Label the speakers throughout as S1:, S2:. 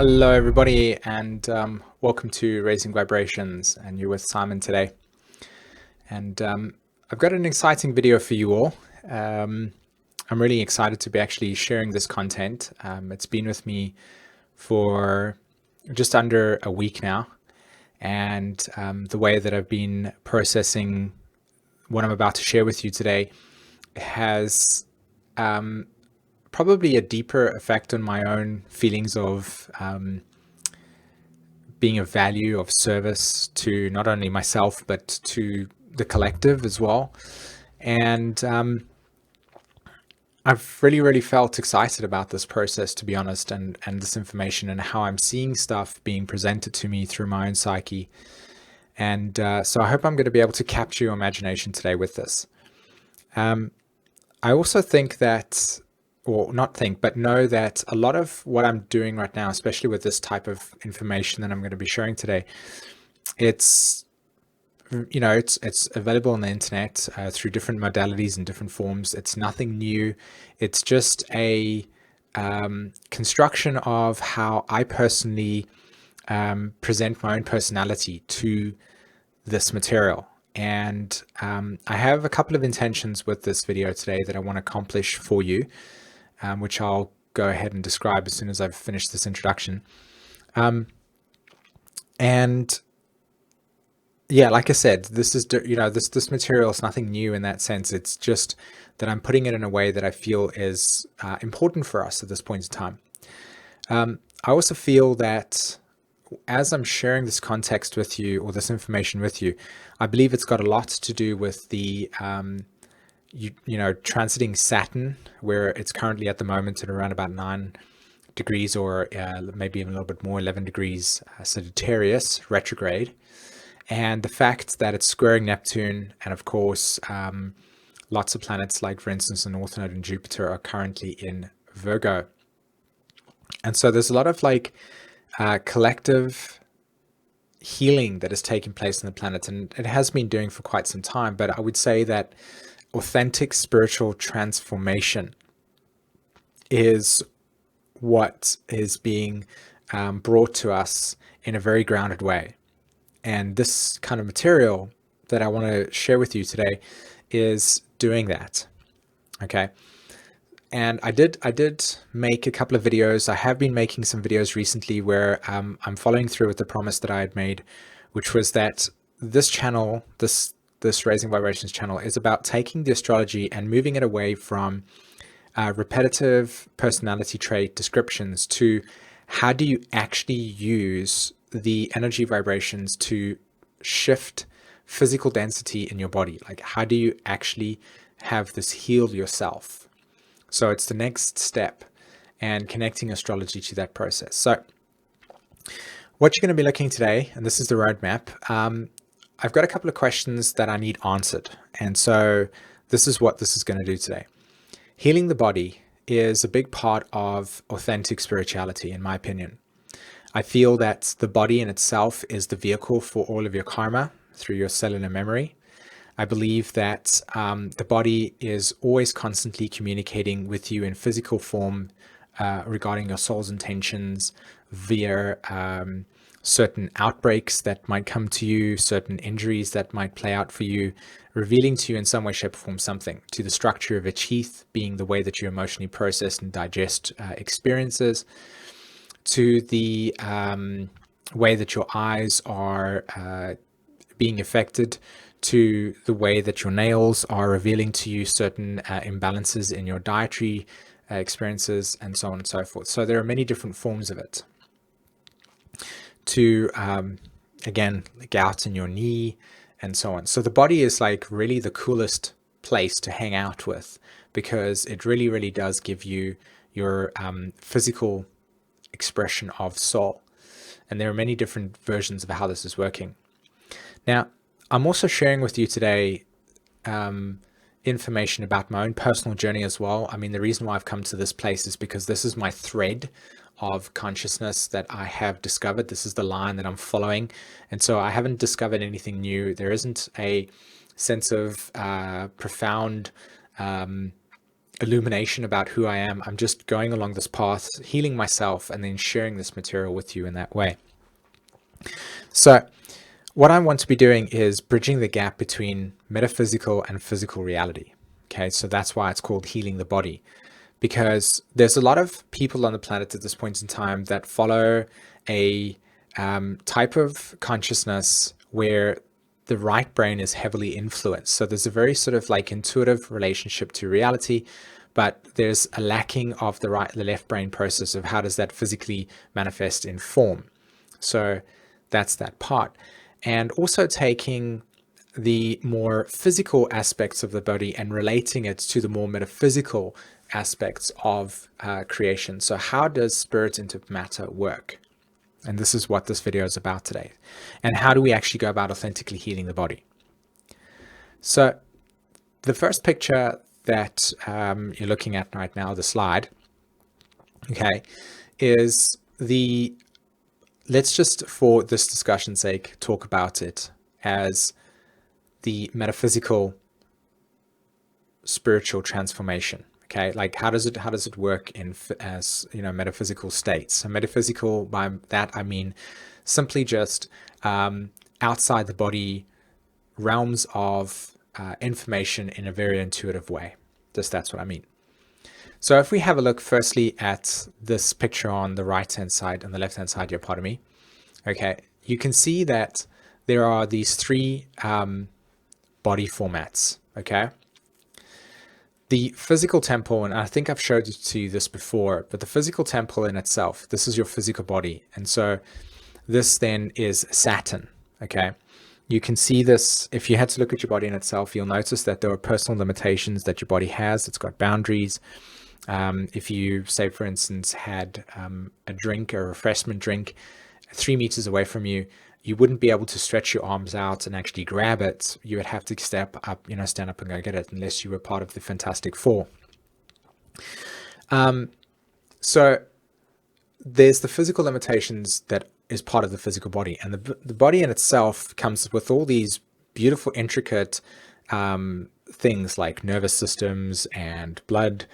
S1: Hello, everybody, and welcome to Raising Vibrations. And you're with Simon today. And I've got an exciting video for you all. I'm really excited to be actually sharing this content. It's been with me for just under a week now. And the way that I've been processing what I'm about to share with you today has probably a deeper effect on my own feelings of being of value, of service to not only myself, but to the collective as well. And I've really felt excited about this process, to be honest, and this information and how I'm seeing stuff being presented to me through my own psyche. And so I hope I'm going to be able to capture your imagination today with this. I also think that, or not think, but know that a lot of what I'm doing right now, especially with this type of information that I'm going to be sharing today, it's available on the internet through different modalities and different forms. It's nothing new. It's just a construction of how I personally present my own personality to this material. And I have a couple of intentions with this video today that I want to accomplish for you, which I'll go ahead and describe as soon as I've finished this introduction. And yeah, like I said, this is, this material is nothing new in that sense. It's just that I'm putting it in a way that I feel is important for us at this point in time. I also feel that as I'm sharing this context with you, or this information with you, I believe it's got a lot to do with the transiting Saturn, where it's currently at the moment at around about 9 degrees, or maybe even a little bit more, 11 degrees Sagittarius retrograde, and the fact that it's squaring Neptune, and of course lots of planets like, for instance, the North Node and Jupiter are currently in Virgo. And so there's a lot of collective healing that is taking place in the planet, and it has been doing for quite some time. But I would say that authentic spiritual transformation is what is being brought to us in a very grounded way. And this kind of material that I want to share with you today is doing that. Okay. And I did make a couple of videos. I have been making some videos recently where I'm following through with the promise that I had made, which was that this channel, this Raising Vibrations channel, is about taking the astrology and moving it away from repetitive personality trait descriptions to how do you actually use the energy vibrations to shift physical density in your body. Like, how do you actually have this heal yourself? So it's the next step, and connecting astrology to that process. So what you're going to be looking today, and this is the roadmap, I've got a couple of questions that I need answered. And so this is what this is going to do today. Healing the body is a big part of authentic spirituality, in my opinion. I feel that the body in itself is the vehicle for all of your karma through your cellular memory. I believe that the body is always constantly communicating with you in physical form regarding your soul's intentions via certain outbreaks that might come to you, certain injuries that might play out for you, revealing to you in some way, shape, or form something, to the structure of a teeth being the way that you emotionally process and digest experiences, to the way that your eyes are being affected, to the way that your nails are revealing to you certain imbalances in your dietary experiences, and so on and so forth. So there are many different forms of it. To, again, gout in your knee, and so on. So the body is like really the coolest place to hang out with, because it really does give you your physical expression of soul. And there are many different versions of how this is working. Now, I'm also sharing with you today information about my own personal journey as well. I mean, the reason why I've come to this place is because this is my thread of consciousness that I have discovered. This is the line that I'm following. And so I haven't discovered anything new. There isn't a sense of profound illumination about who I am. I'm just going along this path, healing myself, and then sharing this material with you in that way. So what I want to be doing is bridging the gap between metaphysical and physical reality. Okay, so that's why it's called healing the body, because there's a lot of people on the planet at this point in time that follow a type of consciousness where the right brain is heavily influenced. So there's a very sort of like intuitive relationship to reality, but there's a lacking of the left brain process of how does that physically manifest in form. So that's that part. And also taking the more physical aspects of the body and relating it to the more metaphysical aspects of creation. So how does spirit into matter work? And this is what this video is about today. And how do we actually go about authentically healing the body? So the first picture that you're looking at right now, the slide, okay, is the, let's just for this discussion's sake, talk about it as the metaphysical spiritual transformation. Okay, like how does it work in as metaphysical states? So metaphysical, by that I mean simply just outside the body realms of information in a very intuitive way. Just that's what I mean. So if we have a look firstly at this picture on the right hand side and the left hand side, pardon me. Okay, you can see that there are these three body formats. Okay. The physical temple, and I think I've showed it to you this before, but the physical temple in itself, this is your physical body. And so this then is Saturn, okay? You can see this, if you had to look at your body in itself, you'll notice that there are personal limitations that your body has. It's got boundaries. If you, say, for instance, had a drink, a refreshment drink 3 meters away from you, you wouldn't be able to stretch your arms out and actually grab it. You would have to stand up and go get it, unless you were part of the Fantastic Four. So there's the physical limitations that is part of the physical body, and the body in itself comes with all these beautiful, intricate things like nervous systems and blood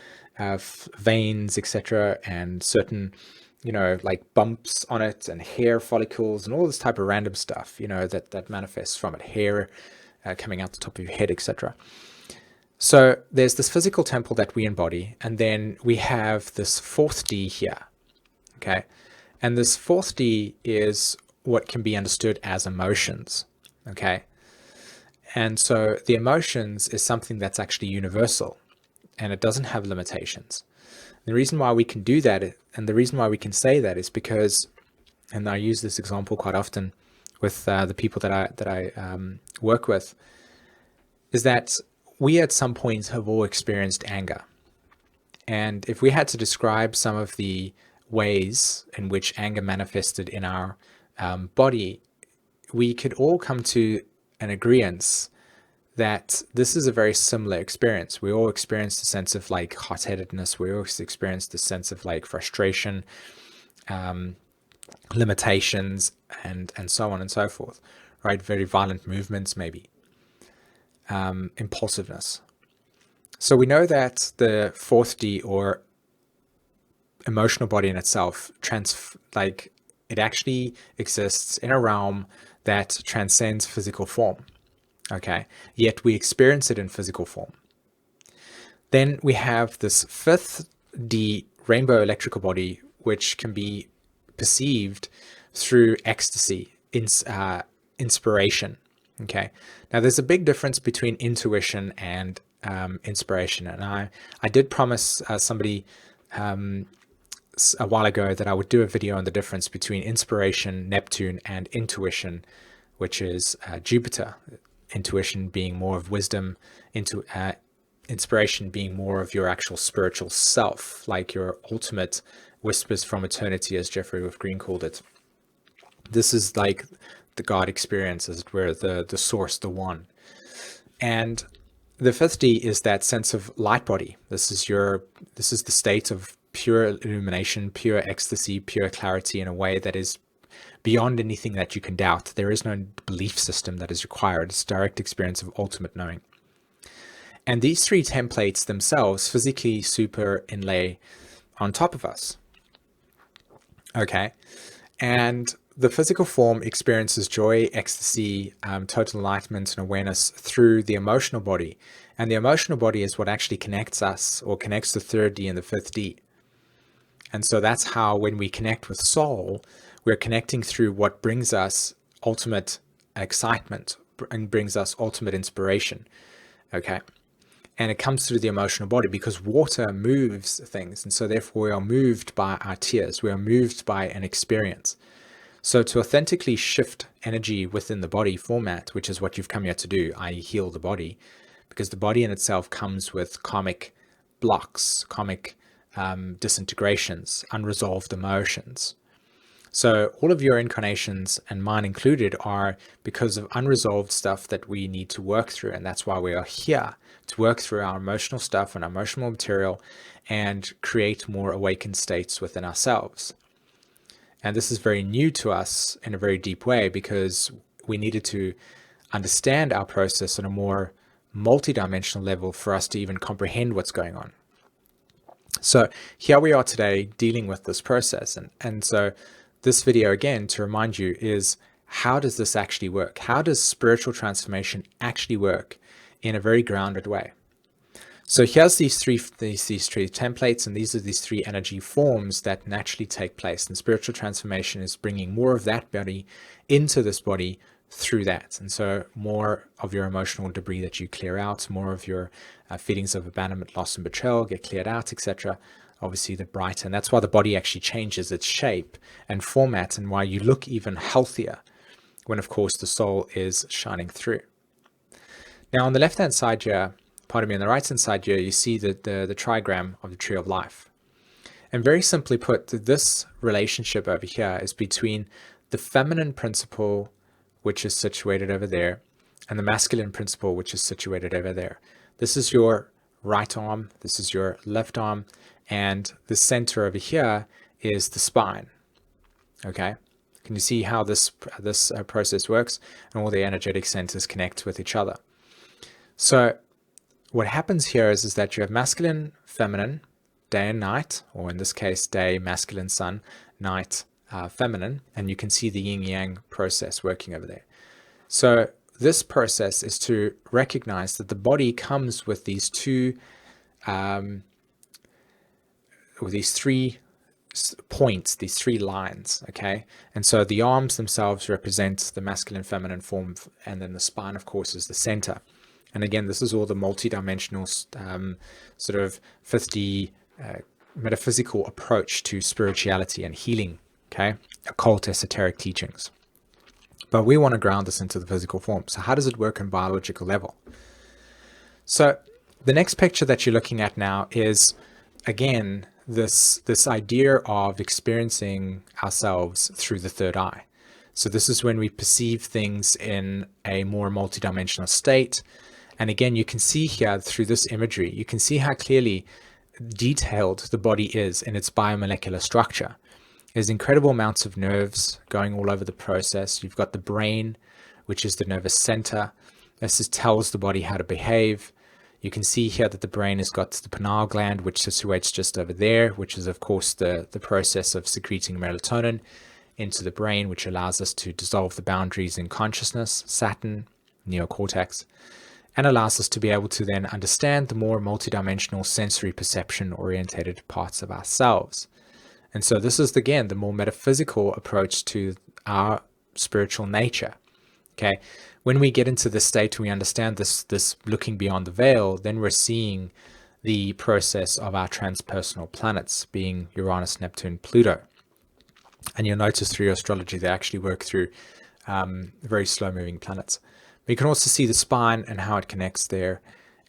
S1: veins, etc., and certain like bumps on it and hair follicles and all this type of random stuff, that manifests from it, hair coming out the top of your head, etc. So there's this physical temple that we embody, and then we have this fourth D here, okay? And this fourth D is what can be understood as emotions, okay? And so the emotions is something that's actually universal, and it doesn't have limitations. The reason why we can do that, and the reason why we can say that, is because, and I use this example quite often with the people that I work with, is that we at some point have all experienced anger. And if we had to describe some of the ways in which anger manifested in our body, we could all come to an agreement that this is a very similar experience. We all experience the sense of like hot-headedness. We all experience the sense of like frustration, limitations, and so on and so forth, right? Very violent movements, maybe, impulsiveness. So we know that the fourth D, or emotional body in itself, it actually exists in a realm that transcends physical form. Okay, yet we experience it in physical form. Then we have this fifth D rainbow electrical body, which can be perceived through ecstasy, inspiration. Okay, now there's a big difference between intuition and inspiration, and I did promise somebody a while ago that I would do a video on the difference between inspiration, Neptune, and intuition, which is Jupiter. Intuition being more of wisdom, inspiration being more of your actual spiritual self, like your ultimate whispers from eternity, as Jeffrey Wolf Green called it. This is like the God experience, as it were, the source, the one. And the fifth D is that sense of light body. This is the state of pure illumination, pure ecstasy, pure clarity, in a way that is beyond anything that you can doubt. There is no belief system that is required. It's direct experience of ultimate knowing. And these three templates themselves physically super inlay on top of us. Okay. And the physical form experiences joy, ecstasy, total enlightenment and awareness through the emotional body. And the emotional body is what actually connects us, or connects the third D and the fifth D. And so that's how, when we connect with soul, we're connecting through what brings us ultimate excitement and brings us ultimate inspiration. Okay. And it comes through the emotional body, because water moves things. And so therefore we are moved by our tears. We are moved by an experience. So to authentically shift energy within the body format, which is what you've come here to do, i.e. heal the body, because the body in itself comes with karmic blocks, karmic disintegrations, unresolved emotions. So all of your incarnations, and mine included, are because of unresolved stuff that we need to work through. And that's why we are here, to work through our emotional stuff and our emotional material and create more awakened states within ourselves. And this is very new to us in a very deep way, because we needed to understand our process on a more multidimensional level for us to even comprehend what's going on. So here we are today dealing with this process. And so this video, again, to remind you, is how does this actually work? How does spiritual transformation actually work in a very grounded way? So here's these three templates, and these are these three energy forms that naturally take place. And spiritual transformation is bringing more of that body into this body through that. And so more of your emotional debris that you clear out, more of your feelings of abandonment, loss and betrayal get cleared out, etc. Obviously the brighter. And that's why the body actually changes its shape and format, and why you look even healthier when, of course, the soul is shining through. Now on the left-hand side here, on the right-hand side here, you see the trigram of the tree of life. And very simply put, this relationship over here is between the feminine principle, which is situated over there, and the masculine principle, which is situated over there. This is your right arm, this is your left arm, and the center over here is the spine. Okay? Can you see how this process works? And all the energetic centers connect with each other. So what happens here is that you have masculine, feminine, day and night, or in this case, day, masculine, sun, night, feminine, and you can see the yin yang process working over there. So this process is to recognize that the body comes with these these three points, these three lines, okay? And so the arms themselves represent the masculine, feminine form, and then the spine, of course, is the center. And again, this is all the multi-dimensional sort of 50 metaphysical approach to spirituality and healing, okay? Occult, esoteric teachings. But we want to ground this into the physical form. So how does it work on biological level? So the next picture that you're looking at now is, again, this idea of experiencing ourselves through the third eye. So this is when we perceive things in a more multidimensional state. And again, you can see here through this imagery, you can see how clearly detailed the body is in its biomolecular structure. There's incredible amounts of nerves going all over the process. You've got the brain, which is the nervous center. This just tells the body how to behave. You can see here that the brain has got the pineal gland, which situates just over there, which is, of course, the process of secreting melatonin into the brain, which allows us to dissolve the boundaries in consciousness, Saturn, Neocortex, and allows us to be able to then understand the more multidimensional sensory perception orientated parts of ourselves. And so this is, again, the more metaphysical approach to our spiritual nature. Okay, when we get into this state, we understand this looking beyond the veil, then we're seeing the process of our transpersonal planets, being Uranus, Neptune, Pluto. And you'll notice through your astrology, they actually work through very slow-moving planets. But you can also see the spine and how it connects there,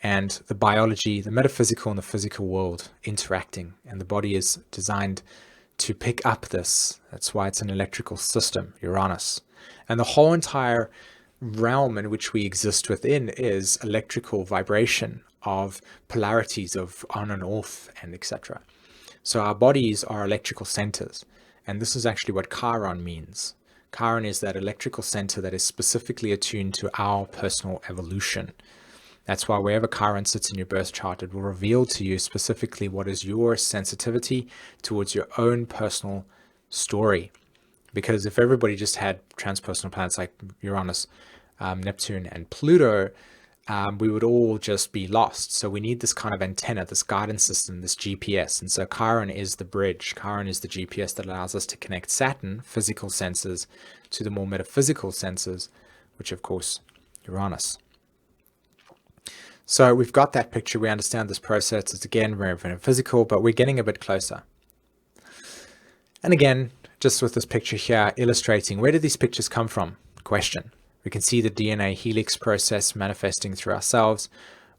S1: and the biology, the metaphysical and the physical world interacting. And the body is designed to pick up this. That's why it's an electrical system, Uranus. And the whole entire realm in which we exist within is electrical vibration of polarities of on and off and etc. So our bodies are electrical centers. And this is actually what Chiron means. Chiron is that electrical center that is specifically attuned to our personal evolution. That's why wherever Chiron sits in your birth chart, it will reveal to you specifically what is your sensitivity towards your own personal story. Because if everybody just had transpersonal planets like Uranus, Neptune, and Pluto, we would all just be lost. So we need this kind of antenna, this guidance system, this GPS. And so Chiron is the bridge. Chiron is the GPS that allows us to connect Saturn, physical senses, to the more metaphysical senses, which of course, Uranus. So we've got that picture. We understand this process. It's again very metaphysical, but we're getting a bit closer. And again, just with this picture here, illustrating where did these pictures come from? Question. We can see the DNA helix process manifesting through ourselves.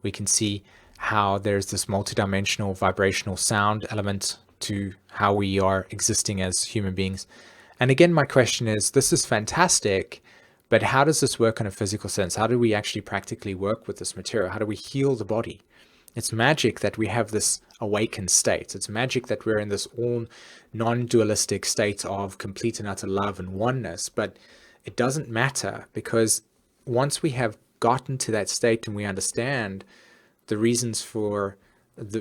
S1: We can see how there's this multidimensional vibrational sound element to how we are existing as human beings. And again, my question is, this is fantastic, but how does this work in a physical sense? How do we actually practically work with this material? How do we heal the body? It's magic that we have this awakened state. It's magic that we're in this all non-dualistic state of complete and utter love and oneness, but it doesn't matter, because once we have gotten to that state and we understand the reasons for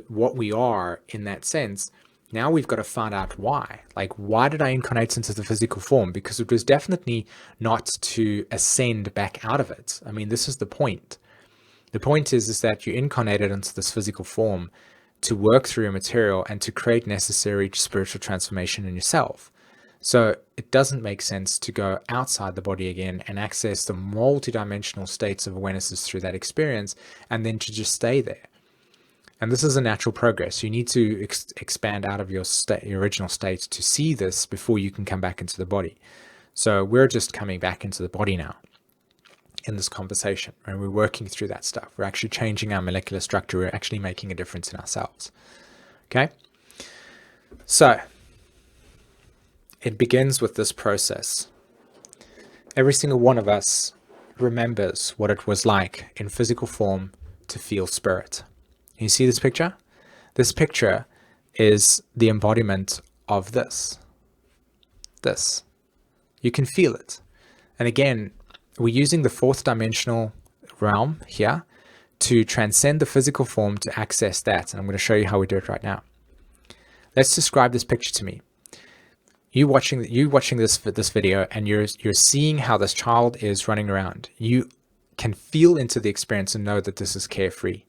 S1: what we are in that sense, now we've got to find out why. Like, why did I incarnate into the physical form? Because it was definitely not to ascend back out of it. I mean, this is the point. The point is that you incarnated into this physical form to work through your material and to create necessary spiritual transformation in yourself. So it doesn't make sense to go outside the body again and access the multidimensional states of awarenesses through that experience and then to just stay there. And this is a natural progress. You need to expand out of your original state to see this before you can come back into the body. So we're just coming back into the body now in this conversation, and we're working through that stuff. We're actually changing our molecular structure. We're actually making a difference in ourselves. Okay? So it begins with this process. Every single one of us remembers what it was like in physical form to feel spirit. You see this picture? This picture is the embodiment of this. This. You can feel it. And again, we're using the fourth dimensional realm here to transcend the physical form to access that. And I'm going to show you how we do it right now. Let's describe this picture to me. You watching this video, and you're seeing how this child is running around. You can feel into the experience and know that this is carefree.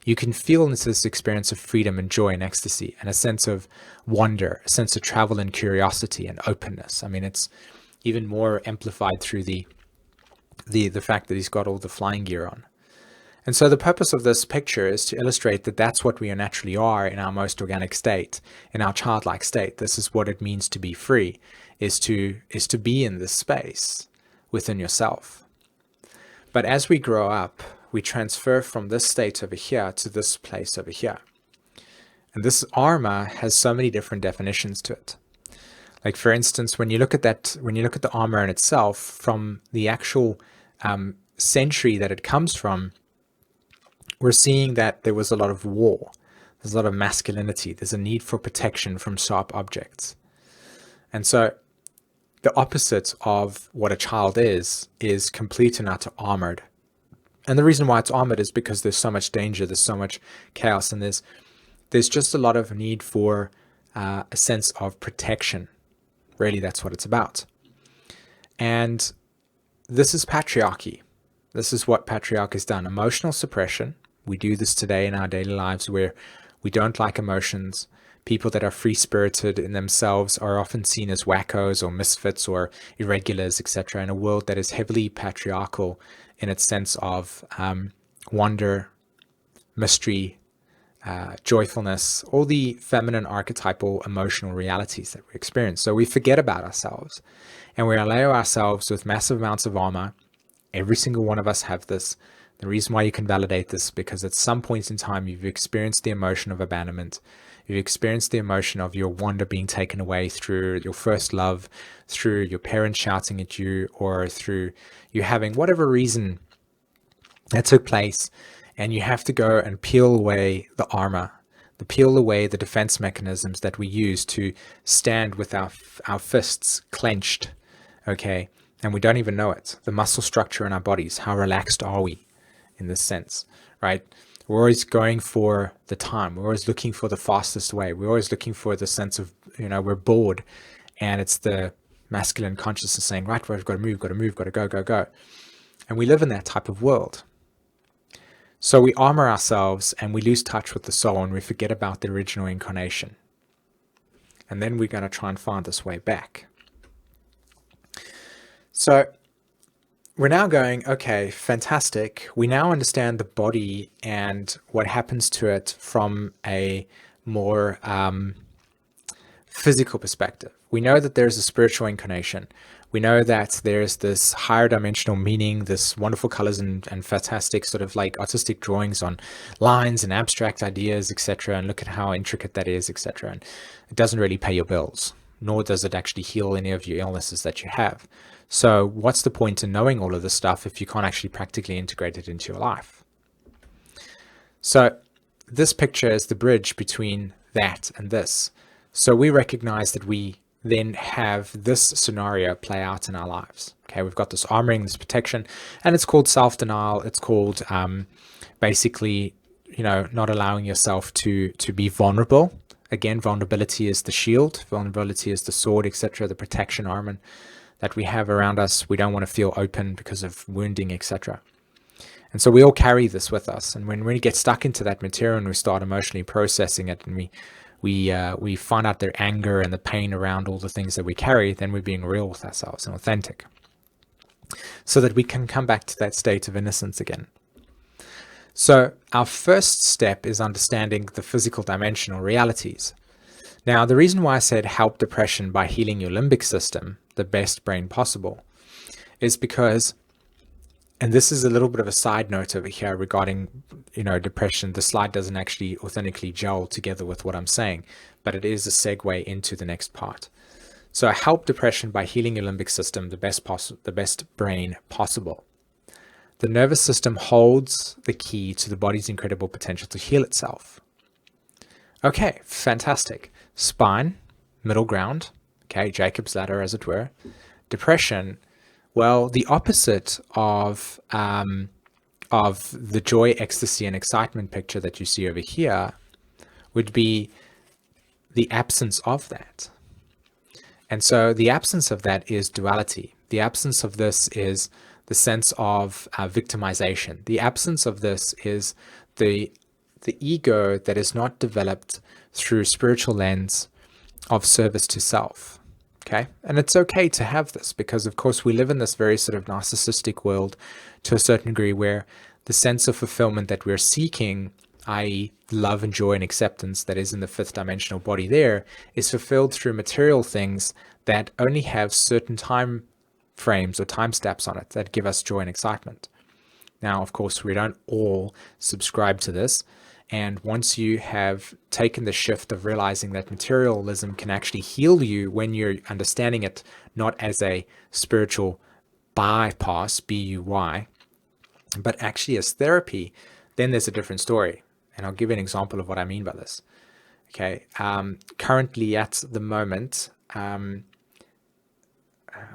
S1: You can feel into this experience of freedom and joy and ecstasy and a sense of wonder, a sense of travel and curiosity and openness. I mean, it's even more amplified through the fact that he's got all the flying gear on. And so the purpose of this picture is to illustrate that that's what we naturally are in our most organic state, in our childlike state. This is what it means to be free, is to be in this space within yourself. But as we grow up, we transfer from this state over here to this place over here. And this armor has so many different definitions to it. Like, for instance, when you look at the armor in itself, from the actual century that it comes from, we're seeing that there was a lot of war. There's a lot of masculinity. There's a need for protection from sharp objects. And so the opposite of what a child is complete and utter armored. And the reason why it's armored is because there's so much danger, there's so much chaos, and there's just a lot of need for a sense of protection. Really, that's what it's about. And this is patriarchy. This is what patriarchy has done. Emotional suppression. We do this today in our daily lives where we don't like emotions. People that are free-spirited in themselves are often seen as wackos or misfits or irregulars, etc., in a world that is heavily patriarchal in its sense of wonder, mystery, joyfulness, all the feminine archetypal emotional realities that we experience. So we forget about ourselves and we allow ourselves with massive amounts of armor. Every single one of us have this. The reason why you can validate this is because at some point in time you've experienced the emotion of abandonment. You've experienced the emotion of your wonder being taken away through your first love, through your parents shouting at you, or through you having whatever reason that took place, and you have to go and peel away the armor, peel away the defense mechanisms that we use to stand with our fists clenched, okay? And we don't even know it. The muscle structure in our bodies, how relaxed are we in this sense, right? We're always going for the time. We're always looking for the fastest way. We're always looking for the sense of, we're bored, and it's the masculine consciousness saying, right, we've got to move, got to move, got to go, go, go. And we live in that type of world. So we armor ourselves and we lose touch with the soul, and we forget about the original incarnation. And then we're going to try and find this way back. So we're now going, okay, fantastic. We now understand the body and what happens to it from a more physical perspective. We know that there's a spiritual incarnation. We know that there's this higher dimensional meaning, this wonderful colors and fantastic sort of like artistic drawings on lines and abstract ideas, etc. And look at how intricate that is, etc. And it doesn't really pay your bills, nor does it actually heal any of your illnesses that you have. So what's the point in knowing all of this stuff if you can't actually practically integrate it into your life? So this picture is the bridge between that and this. So we recognize that we then have this scenario play out in our lives. Okay, we've got this armoring, this protection, and it's called self-denial. It's called basically, not allowing yourself to be vulnerable. Again, vulnerability is the shield, vulnerability is the sword, etc., the protection armor that we have around us. We don't want to feel open because of wounding, etc. And so we all carry this with us. And when we get stuck into that material and we start emotionally processing it, and we find out their anger and the pain around all the things that we carry, then we're being real with ourselves and authentic, so that we can come back to that state of innocence again. So our first step is understanding the physical dimensional realities. Now, the reason why I said help depression by healing your limbic system, the best brain possible, is because, and this is a little bit of a side note over here regarding, depression. The slide doesn't actually authentically gel together with what I'm saying, but it is a segue into the next part. So I help depression by healing your limbic system, the best brain possible. The nervous system holds the key to the body's incredible potential to heal itself. Okay, fantastic. Spine, middle ground, okay, Jacob's ladder as it were. Depression, well, the opposite of the joy, ecstasy, and excitement picture that you see over here would be the absence of that. And so the absence of that is duality. The absence of this is the sense of victimization. The absence of this is the ego that is not developed through spiritual lens of service to self. Okay, and it's okay to have this, because of course we live in this very sort of narcissistic world to a certain degree, where the sense of fulfillment that we're seeking, i.e. love and joy and acceptance that is in the fifth dimensional body there, is fulfilled through material things that only have certain time frames or time steps on it that give us joy and excitement. Now, of course, we don't all subscribe to this. And once you have taken the shift of realizing that materialism can actually heal you when you're understanding it not as a spiritual bypass, B-U-Y, but actually as therapy, then there's a different story. And I'll give you an example of what I mean by this. Okay, currently at the moment,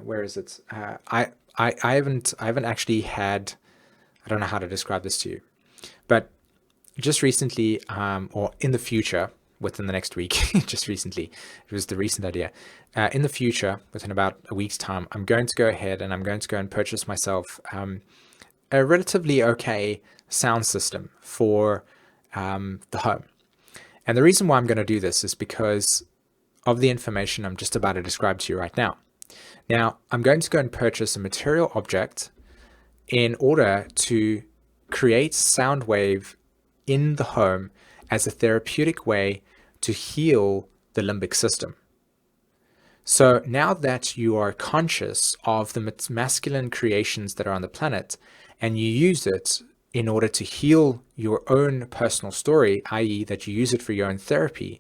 S1: where is it? I haven't actually had, I don't know how to describe this to you, but just recently, or in the future, within the next week, just recently, it was the recent idea. In the future, within about a week's time, I'm going to go ahead and I'm going to go and purchase myself a relatively okay sound system for the home. And the reason why I'm going to do this is because of the information I'm just about to describe to you right now. Now, I'm going to go and purchase a material object in order to create sound wave in the home as a therapeutic way to heal the limbic system. So now that you are conscious of the masculine creations that are on the planet, and you use it in order to heal your own personal story, i.e. that you use it for your own therapy,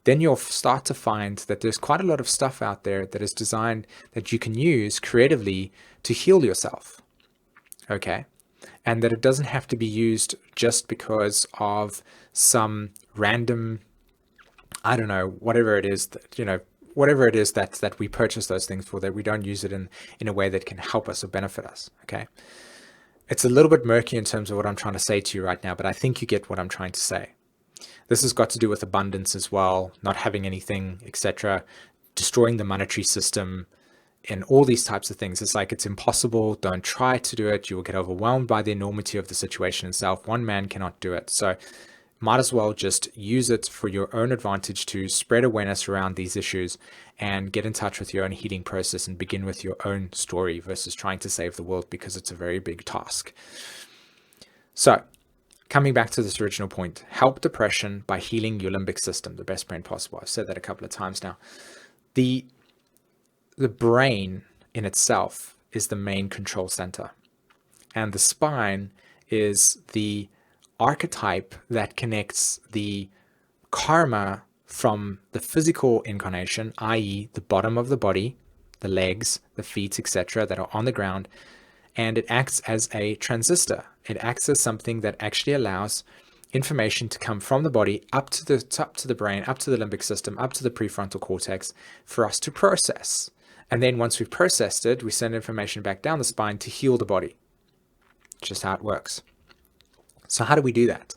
S1: then you'll start to find that there's quite a lot of stuff out there that is designed that you can use creatively to heal yourself. Okay? And that it doesn't have to be used just because of some random, I don't know, whatever it is that, whatever it is that we purchase those things for, that we don't use it in a way that can help us or benefit us. Okay. it's a little bit murky in terms of what I'm trying to say to you right now, but I think you get what I'm trying to say. This has got to do with abundance as well, not having anything, etc., destroying the monetary system, and all these types of things. It's like, it's impossible. Don't try to do it. You will get overwhelmed by the enormity of the situation itself. One man cannot do it. So might as well just use it for your own advantage to spread awareness around these issues and get in touch with your own healing process and begin with your own story versus trying to save the world, because it's a very big task. So coming back to this original point, help depression by healing your limbic system, the best brain possible. I've said that a couple of times now. The brain in itself is the main control center, and the spine is the archetype that connects the karma from the physical incarnation, i.e. the bottom of the body, the legs, the feet, etc., that are on the ground, and it acts as a transistor. It acts as something that actually allows information to come from the body up to the brain, up to the limbic system, up to the prefrontal cortex for us to process. And then once we've processed it, we send information back down the spine to heal the body. It's just how it works. So how do we do that?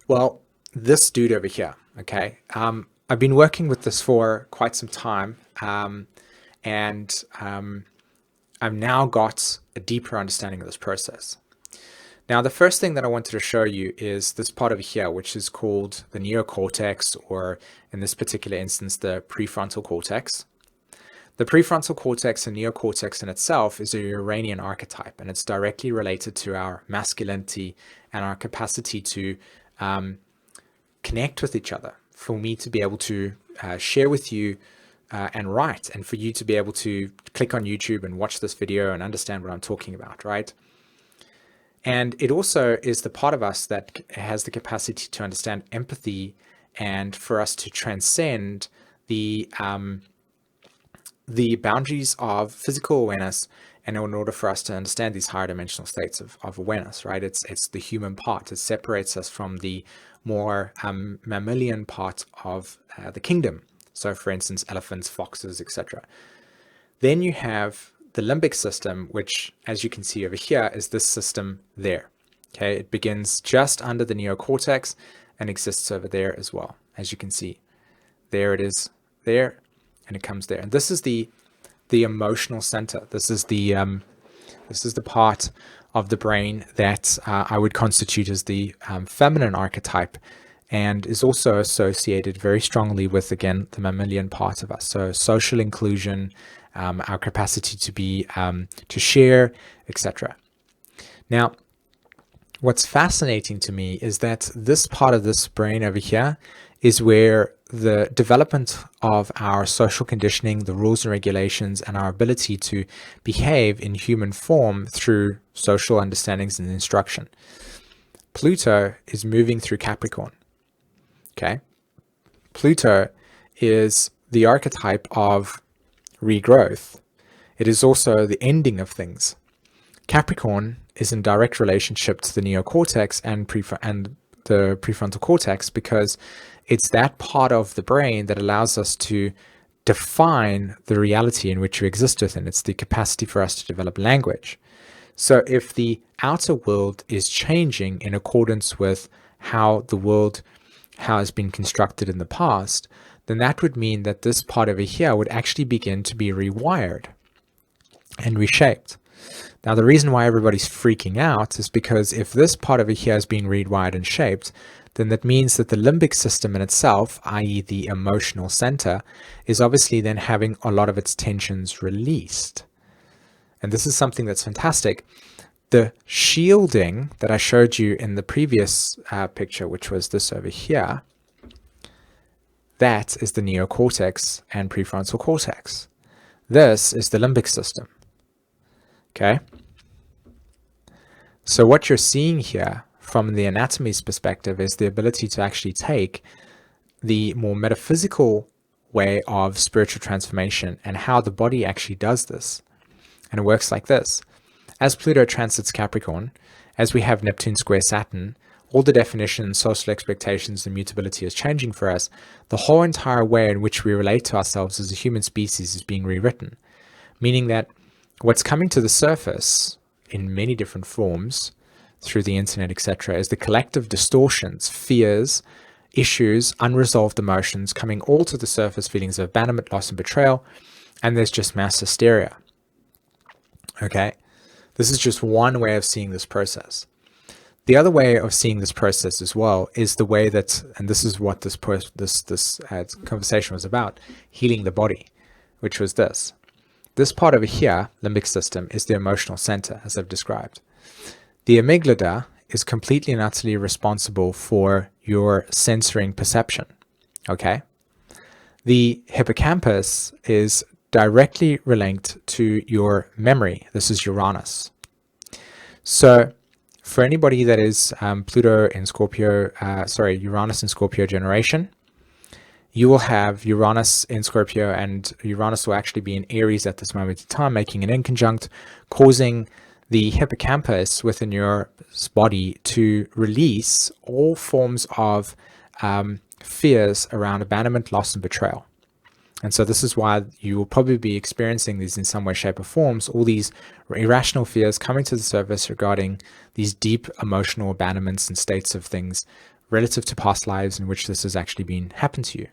S1: Well, this dude over here, okay, I've been working with this for quite some time, and I've now got a deeper understanding of this process. Now, the first thing that I wanted to show you is this part over here, which is called the neocortex, or in this particular instance, the prefrontal cortex. The prefrontal cortex and neocortex in itself is a Uranian archetype, and it's directly related to our masculinity and our capacity to connect with each other, for me to be able to share with you and write, and for you to be able to click on YouTube and watch this video and understand what I'm talking about, right? And it also is the part of us that has the capacity to understand empathy, and for us to transcend the boundaries of physical awareness, and in order for us to understand these higher dimensional states of awareness, right? It's the human part. It separates us from the more mammalian part of the kingdom. So for instance, elephants, foxes, etc. Then you have the limbic system, which, as you can see over here, is this system there. Okay, it begins just under the neocortex and exists over there as well. As you can see, there it is there, and it comes there. And this is the emotional center. This is the part of the brain that I would constitute as the feminine archetype, and is also associated very strongly with, again, the mammalian part of us. So social inclusion, our capacity to be, to share, etc. Now, what's fascinating to me is that this part of this brain over here is where the development of our social conditioning, the rules and regulations, and our ability to behave in human form through social understandings and instruction. Pluto is moving through Capricorn. Okay, Pluto is the archetype of regrowth. It is also the ending of things. Capricorn is in direct relationship to the neocortex and the prefrontal cortex, because it's that part of the brain that allows us to define the reality in which we exist within. It's the capacity for us to develop language. So if the outer world is changing in accordance with how the world has been constructed in the past, then that would mean that this part over here would actually begin to be rewired and reshaped. Now, the reason why everybody's freaking out is because if this part over here is being rewired and shaped, then that means that the limbic system in itself, i.e. the emotional center, is obviously then having a lot of its tensions released. And this is something that's fantastic. The shielding that I showed you in the previous picture, which was this over here, that is the neocortex and prefrontal cortex. This is the limbic system. Okay? So what you're seeing here from the anatomy's perspective is the ability to actually take the more metaphysical way of spiritual transformation and how the body actually does this. And it works like this. As Pluto transits Capricorn, as we have Neptune square Saturn, all the definitions, social expectations, and mutability is changing for us. The whole entire way in which we relate to ourselves as a human species is being rewritten, meaning that what's coming to the surface in many different forms through the internet, etc., is the collective distortions, fears, issues, unresolved emotions coming all to the surface, feelings of abandonment, loss, and betrayal, and there's just mass hysteria. Okay, this is just one way of seeing this process. The other way of seeing this process as well is the way that, and this is what this conversation was about, healing the body, which was this. This part over here, limbic system, is the emotional center, as I've described. The amygdala is completely and utterly responsible for your censoring perception. Okay? The hippocampus is directly linked to your memory. This is Uranus. So, for anybody that is Pluto in Scorpio, Uranus in Scorpio generation, you will have Uranus in Scorpio, and Uranus will actually be in Aries at this moment in time, making an inconjunct, causing the hippocampus within your body to release all forms of fears around abandonment, loss, and betrayal. And so this is why you will probably be experiencing these in some way, shape, or forms, all these irrational fears coming to the surface regarding these deep emotional abandonments and states of things relative to past lives in which this has actually been happened to you.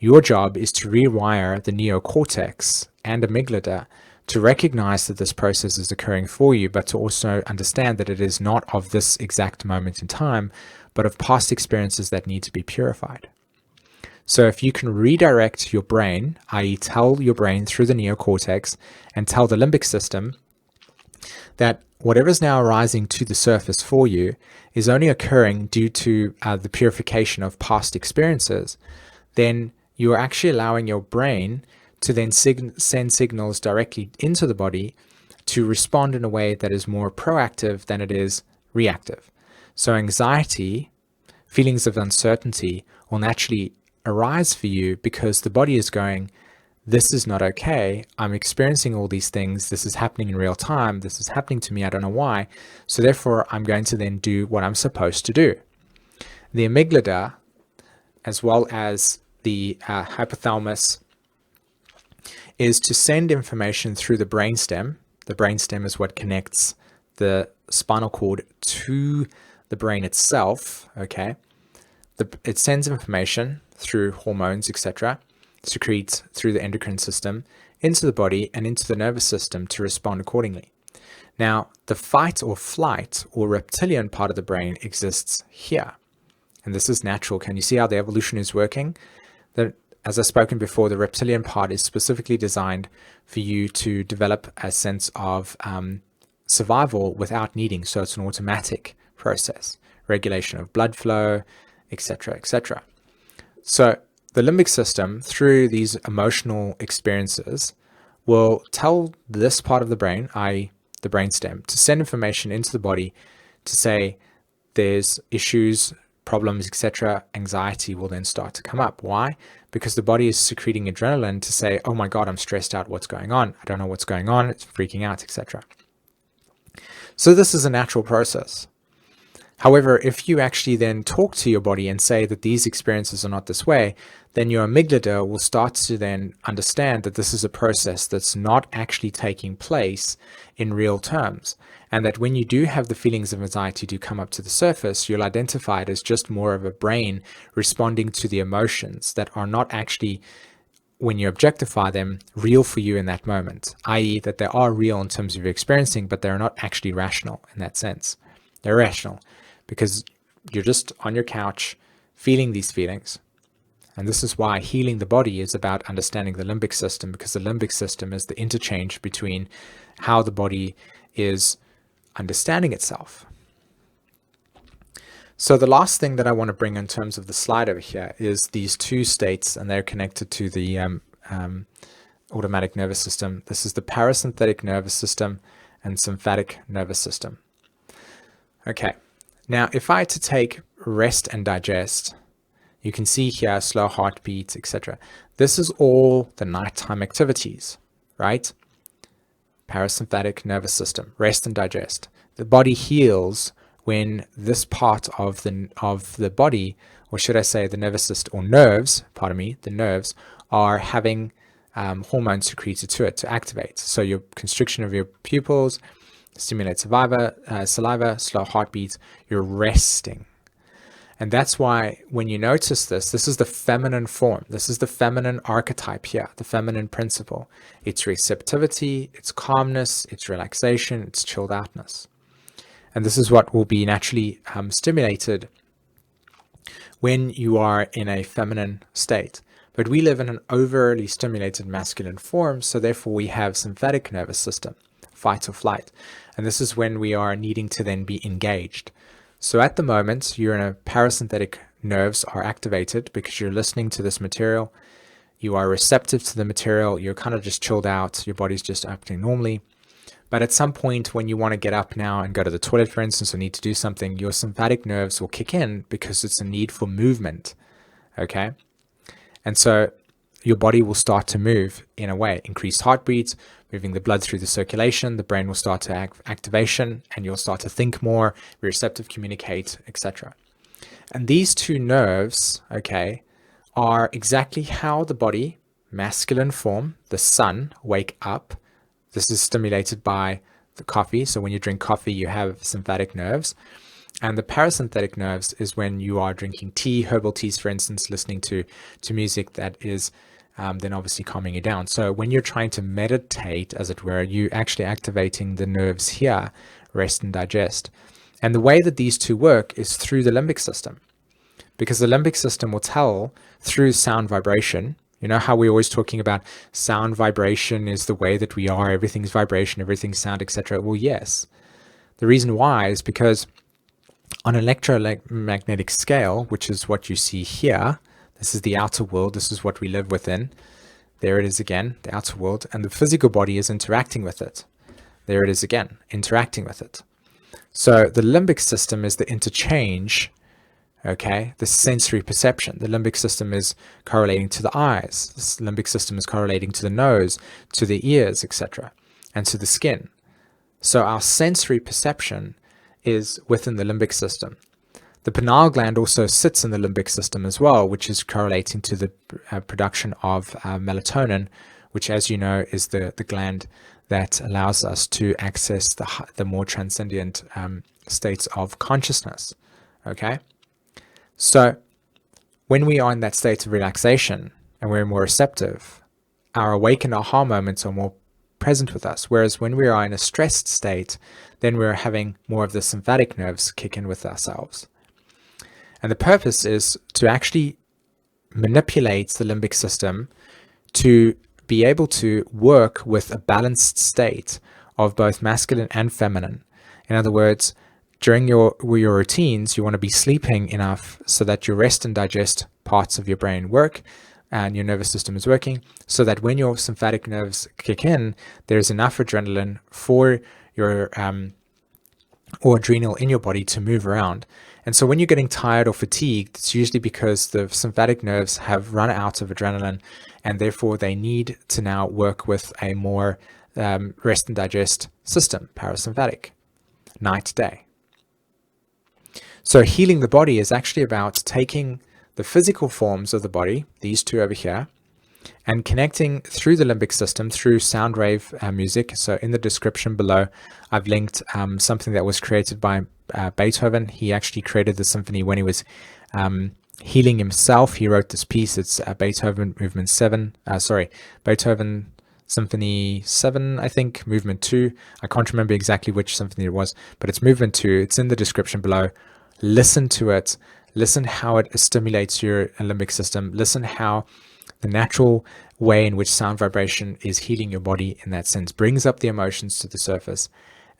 S1: Your job is to rewire the neocortex and amygdala to recognize that this process is occurring for you, but to also understand that it is not of this exact moment in time, but of past experiences that need to be purified. So if you can redirect your brain, i.e. tell your brain through the neocortex and tell the limbic system that whatever is now arising to the surface for you is only occurring due to the purification of past experiences, then you are actually allowing your brain to then send signals directly into the body to respond in a way that is more proactive than it is reactive. So anxiety, feelings of uncertainty will naturally arise for you because the body is going, this is not okay. I'm experiencing all these things. This is happening in real time. This is happening to me. I don't know why. So therefore, I'm going to then do what I'm supposed to do. The amygdala, as well as the hypothalamus, is to send information through the brainstem. The brainstem is what connects the spinal cord to the brain itself. Okay, it sends information through hormones, etc., secretes through the endocrine system into the body and into the nervous system to respond accordingly. Now, the fight or flight or reptilian part of the brain exists here, and this is natural. Can you see how the evolution is working? That, as I've spoken before, the reptilian part is specifically designed for you to develop a sense of survival without needing. So it's an automatic process, regulation of blood flow, etc., etc. So the limbic system, through these emotional experiences, will tell this part of the brain, i.e. the brainstem, to send information into the body to say there's issues, problems, etc. Anxiety will then start to come up. Why? Because the body is secreting adrenaline to say, oh my God, I'm stressed out. What's going on? I don't know what's going on. It's freaking out, etc. So this is a natural process. However, if you actually then talk to your body and say that these experiences are not this way, then your amygdala will start to then understand that this is a process that's not actually taking place in real terms. And that when you do have the feelings of anxiety do come up to the surface, you'll identify it as just more of a brain responding to the emotions that are not actually, when you objectify them, real for you in that moment, i.e. that they are real in terms of your experiencing, but they're not actually rational in that sense. They're rational because you're just on your couch feeling these feelings. And this is why healing the body is about understanding the limbic system, because the limbic system is the interchange between how the body is understanding itself. So the last thing that I want to bring in terms of the slide over here is these two states, and they're connected to the automatic nervous system. This is the parasympathetic nervous system and sympathetic nervous system. Okay, now if I had to take rest and digest, you can see here slow heartbeat, etc. This is all the nighttime activities, right? Parasympathetic nervous system, rest and digest. The body heals when this part of the body, or should I say the nervous system, or nerves, pardon me, the nerves are having hormones secreted to it to activate. So your constriction of your pupils, stimulates saliva, slow heartbeat, you're resting. And that's why when you notice this is the feminine form. This is the feminine archetype here, the feminine principle. It's receptivity, it's calmness, it's relaxation, it's chilled outness. And this is what will be naturally stimulated when you are in a feminine state. But we live in an overly stimulated masculine form, so therefore we have sympathetic nervous system, fight or flight. And this is when we are needing to then be engaged. So at the moment, you're in a parasympathetic nerves are activated because you're listening to this material. You are receptive to the material. You're kind of just chilled out. Your body's just acting normally. But at some point when you want to get up now and go to the toilet, for instance, or need to do something, your sympathetic nerves will kick in because it's a need for movement. Okay. And so your body will start to move in a way, increased heartbeat, moving the blood through the circulation, the brain will start to activation, and you'll start to think more, be receptive, communicate, etc. And these two nerves, okay, are exactly how the body, masculine form, the sun, wake up. This is stimulated by the coffee. So when you drink coffee, you have sympathetic nerves. And the parasympathetic nerves is when you are drinking tea, herbal teas, for instance, listening to music that is then obviously calming you down. So when you're trying to meditate, as it were, you're actually activating the nerves here, rest and digest. And the way that these two work is through the limbic system, because the limbic system will tell through sound vibration. You know how we're always talking about sound vibration is the way that we are, everything's vibration, everything's sound, etc. Well, yes. The reason why is because on an electromagnetic scale, which is what you see here, this is the outer world, this is what we live within. There it is again, the outer world, and the physical body is interacting with it. There it is again, interacting with it. So the limbic system is the interchange, okay, the sensory perception. The limbic system is correlating to the eyes. The limbic system is correlating to the nose, to the ears, etc., and to the skin. So our sensory perception is within the limbic system. The pineal gland also sits in the limbic system as well, which is correlating to the production of melatonin, which, as you know, is the gland that allows us to access the more transcendent states of consciousness. Okay? So when we are in that state of relaxation and we're more receptive, our awakened aha moments are more present with us. Whereas when we are in a stressed state, then we're having more of the sympathetic nerves kick in with ourselves. And the purpose is to actually manipulate the limbic system to be able to work with a balanced state of both masculine and feminine. In other words, during your routines, you want to be sleeping enough so that your rest and digest parts of your brain work and your nervous system is working, so that when your sympathetic nerves kick in, there's enough adrenaline for your or adrenal in your body to move around. And so when you're getting tired or fatigued, it's usually because the sympathetic nerves have run out of adrenaline, and therefore they need to now work with a more rest and digest system, parasympathetic, night, day. So healing the body is actually about taking the physical forms of the body, these two over here, and connecting through the limbic system, through sound wave music. So in the description below, I've linked something that was created by Beethoven. He actually created the symphony when he was healing himself. He wrote this piece. It's Beethoven Movement 7, Beethoven Symphony 7, I think, Movement 2. I can't remember exactly which symphony it was, but it's Movement 2. It's in the description below. Listen to it. Listen how it stimulates your limbic system. Listen how the natural way in which sound vibration is healing your body in that sense brings up the emotions to the surface.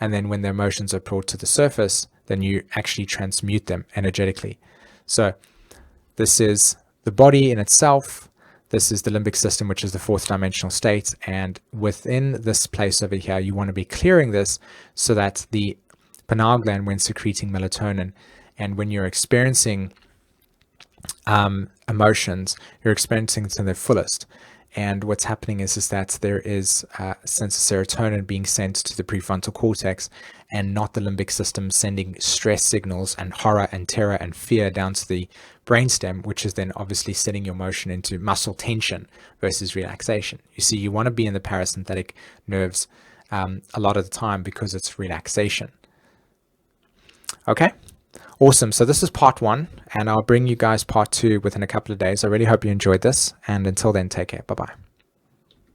S1: And then when the emotions are brought to the surface, then you actually transmute them energetically. So this is the body in itself. This is the limbic system, which is the fourth dimensional state. And within this place over here, you want to be clearing this so that the pineal gland, when secreting melatonin, and when you're experiencing emotions, you're experiencing it to their fullest. And what's happening is that there is a sense of serotonin being sent to the prefrontal cortex, and not the limbic system sending stress signals and horror and terror and fear down to the brainstem, which is then obviously setting your motion into muscle tension versus relaxation. You see, you want to be in the parasympathetic nerves a lot of the time because it's relaxation. Okay, awesome. So this is part 1, and I'll bring you guys part 2 within a couple of days. I really hope you enjoyed this, and until then, take care. Bye-bye.